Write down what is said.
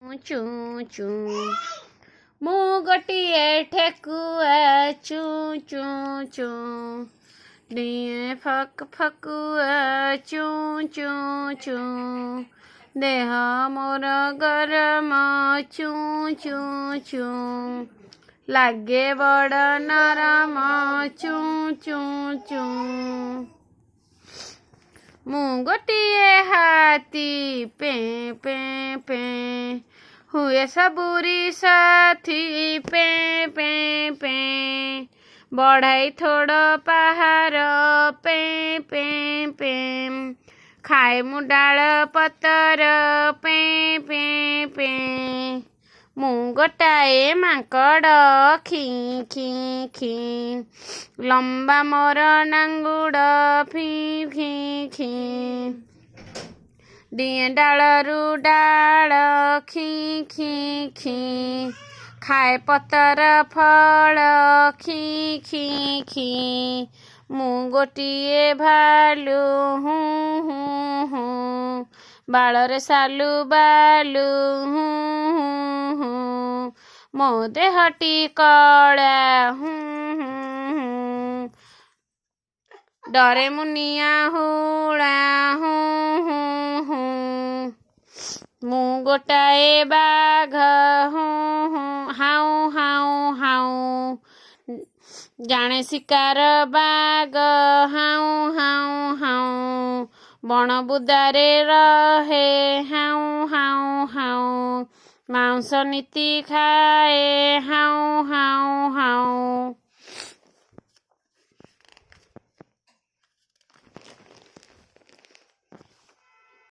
ଚୁଁ ଚୁଁ ମୁଁ ଗୋଟିଏ ଠେକୁଆ ଚୁଁ ଚୁଁ ଚୁଁ ଡିଏଁ ଫକ୍ ଫକୁଆ ଚୁଁ ଚୁଁ ଚୁଁ ଦେହ ମୋର ଗରମ ଚୁଁ ଚୁଁ ଚୁଁ ଲାଗେ ବଡ଼ ନରମ ଚୁଁ ଚୁଁ ଚୁଁ ମୁଁ ଗୋଟିଏ ହାତୀ ପେଁ ପେଁ ପେଁ ହୁଏ ସବୁରି ସାଥୀ ପେଁ ପେଁ ପେଁ ବଢ଼ାଇ ଥୋଡ଼ ପାହାର ପେଁ ପେଁ ପେଁ ଖାଏ ମୁଁ ଡାଳ ପତର ପେଁ ପେଁ ପେଁ ମୁଁ ଗୋଟାଏ ମାଙ୍କଡ଼ ଖିଁ ଖିଁ ଖିଁ ଲମ୍ବା ମୋର ନାଙ୍ଗୁଡ଼ ଫିଁ ଫିଁ ଖିଁ ଡିଏଁ ଡାଳରୁ ଡାଳ ଖିଁ ଖିଁ ଖିଁ ଖାଏ ପତର ଫଳ ଖିଁ ଖିଁ ଖିଁ ମୁଁ ଗୋଟିଏ ଭାଲୁ ହୁଁ ହୁଁ ହୁଁ ବାଳରେ ସାଲୁ ବାଲୁ ହୁଁ ହୁଁ ହୁଁ ମୋ ଦେହଟି କଳା ହୁଁ ହୁଁ ହୁଁ ଡରେ ମୁନିଆ ହୁଳା ହୁଁ ହୁଁ ହୁଁ ମୁଁ ଗୋଟାଏ ବାଘ ହୁଁ ହୁଁ ହାଉଁ ହାଉଁ ହାଉଁ ଜାଣେ ଶିକାର ବାଘ ହାଉଁ ହାଉଁ ହାଉଁ ବଣ ବୁଦାରେ ରହେ ହାଉଁ ହାଉଁ ହାଉଁ ମାଉଁସ ନୀତି ଖାଏ ହାଉଁ ହାଉଁ ହାଉଁ